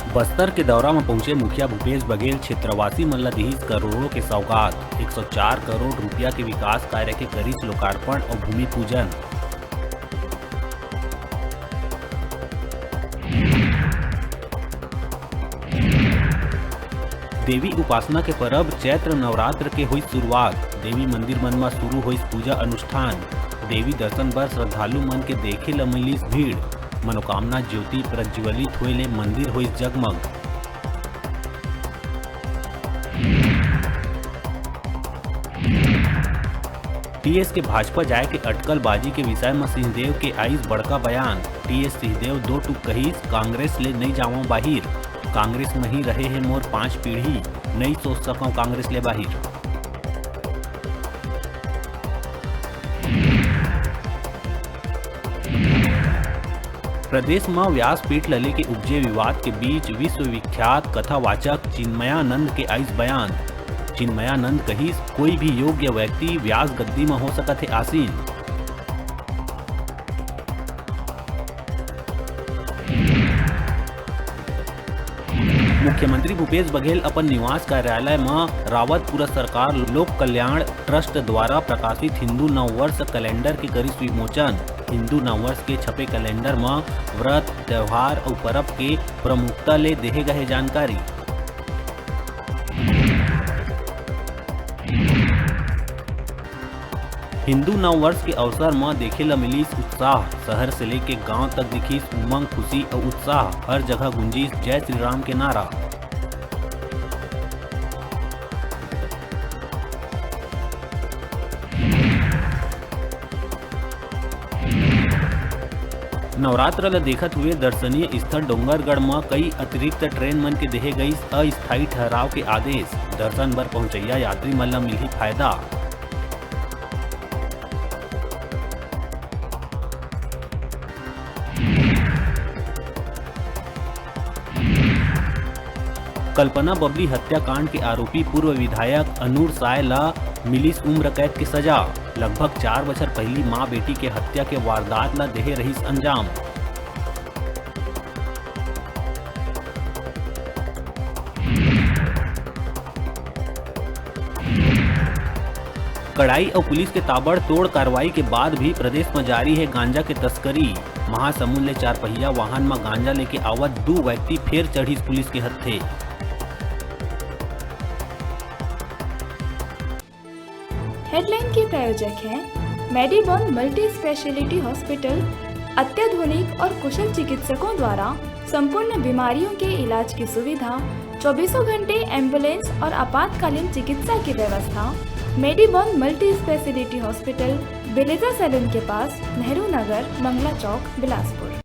बस्तर के दौरा में पहुंचे मुखिया भूपेश बघेल क्षेत्रवासी मन ला दिहिस करोड़ों के सौगात। 104 करोड़ रुपया के विकास कार्य के करिस लोकार्पण और भूमि पूजन। देवी उपासना के परब चैत्र नवरात्र के हुई शुरुआत। देवी मंदिर मन में शुरू हुई पूजा अनुष्ठान। देवी दर्शन बर श्रद्धालु मन के देखे ल मिलिस भीड़। मनोकामना ज्योति प्रज्वलित होए ले मंदिर हुई जगमग। टीएस के भाजपा जाए के अटकल बाजी के विषय में सिंहदेव के आइस बड़का बयान। टीएस सिंहदेव दो टूक कहिस, कांग्रेस ले नहीं जाऊं बाहिर। कांग्रेस में ही रहे हैं मोर 5 पीढ़ी, नहीं सोच सकूं कांग्रेस ले बाहिर। प्रदेश में व्यासपीठ लले के उपजे विवाद के बीच विश्वविख्यात कथावाचक चिन्मयानंद के आइस बयान। चिन्मयानंद कहिस, कोई भी योग्य व्यक्ति व्यास गद्दी में हो सकत है आसीन। मुख्यमंत्री भूपेश बघेल अपन निवास कार्यालय में रावतपुरा सरकार लोक कल्याण ट्रस्ट द्वारा प्रकाशित हिंदू नववर्ष कैलेंडर के करिस विमोचन। हिंदू नववर्ष के छपे कैलेंडर में व्रत, त्योहार और पर्व के प्रमुखता ले देहे गए जानकारी। हिंदू नववर्ष के अवसर में देखे ला मिलिस उत्साह। शहर से लेके गांव तक दिखिस उमंग, खुशी और उत्साह। हर जगह गुंजिस जय श्री राम के नारा। नवरात्र ला देखत हुए दर्शनीय स्थल डोंगरगढ़ में कई अतिरिक्त ट्रेन मन के देहे गई अस्थायी ठहराव के आदेश। दर्शन बर पहुंचैया यात्री मन ला मिली फायदा। कल्पना बबली हत्याकांड के आरोपी पूर्व विधायक अनूर साय ला मिलिस उम्र कैद की सजा। लगभग 4 बछर पहली मां बेटी के हत्या के वारदात ला देहे रहीस अंजाम। कड़ाई और पुलिस के ताबड़तोड़ कार्रवाई के बाद भी प्रदेश में जारी है गांजा के तस्करी। महासमुंद ले 4 पहिया वाहन में गांजा लेके आवत 2 व्यक्ति फिर चढ़ीस पुलिस के हत्थे। हेडलाइन के प्रायोजक हैं मेडिबॉन मल्टी स्पेशलिटी हॉस्पिटल। अत्याधुनिक और कुशल चिकित्सकों द्वारा संपूर्ण बीमारियों के इलाज की सुविधा, 24 घंटे एम्बुलेंस और आपातकालीन चिकित्सा की व्यवस्था। मेडिबॉन मल्टी स्पेशलिटी हॉस्पिटल, बेलेजा सैलून के पास, नेहरू नगर, मंगला चौक, बिलासपुर।